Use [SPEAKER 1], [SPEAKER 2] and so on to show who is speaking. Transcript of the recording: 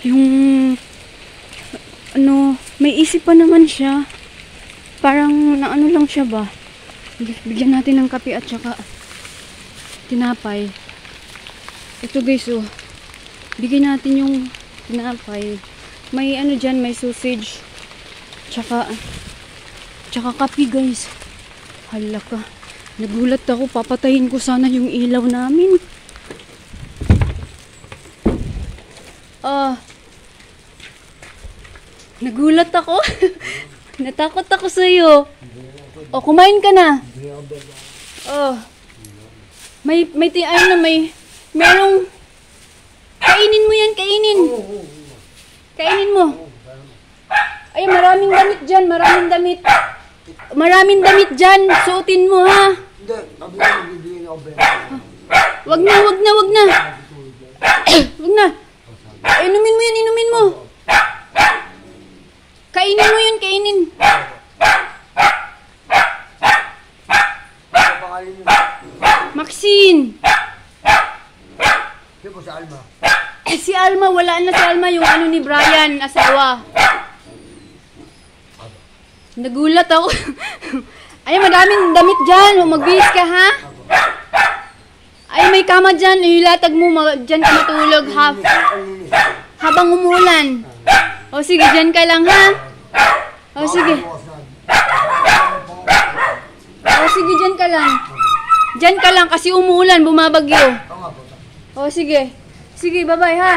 [SPEAKER 1] Yung, may isip pa naman siya. Parang, naano lang siya ba? Bigyan natin ng kape at saka tinapay. Ito guys, oh. Bigyan natin yung tinapay. May dyan, may sausage. Tsaka kape guys. Hala ka. Nagulat ako, papatayin ko sana yung ilaw namin. Nagulat ako. Natakot ako sa'yo. Kumain ka na. Merong, kainin mo yan, kainin. Kainin mo. Ay, maraming damit dyan, maraming damit. Maraming damit dyan, suotin mo ha. Wag na. Wag na. Inumin mo yan, inumin mo. Kainin mo yun, kainin. Maxine. Si Alma, wala na si Alma, yung ni Brian, asawa. Nagulat ako. Ay, madaming damit dyan. Magbihis ka, ha? Ay, may kama dyan. Ilatag mo, dyan ka matulog, habang umulan. Sige, dyan ka lang, ha? Sige. Sige, dyan ka lang. Dyan ka lang kasi umuulan, bumabagyo. Sige. Sige, bye-bye, ha?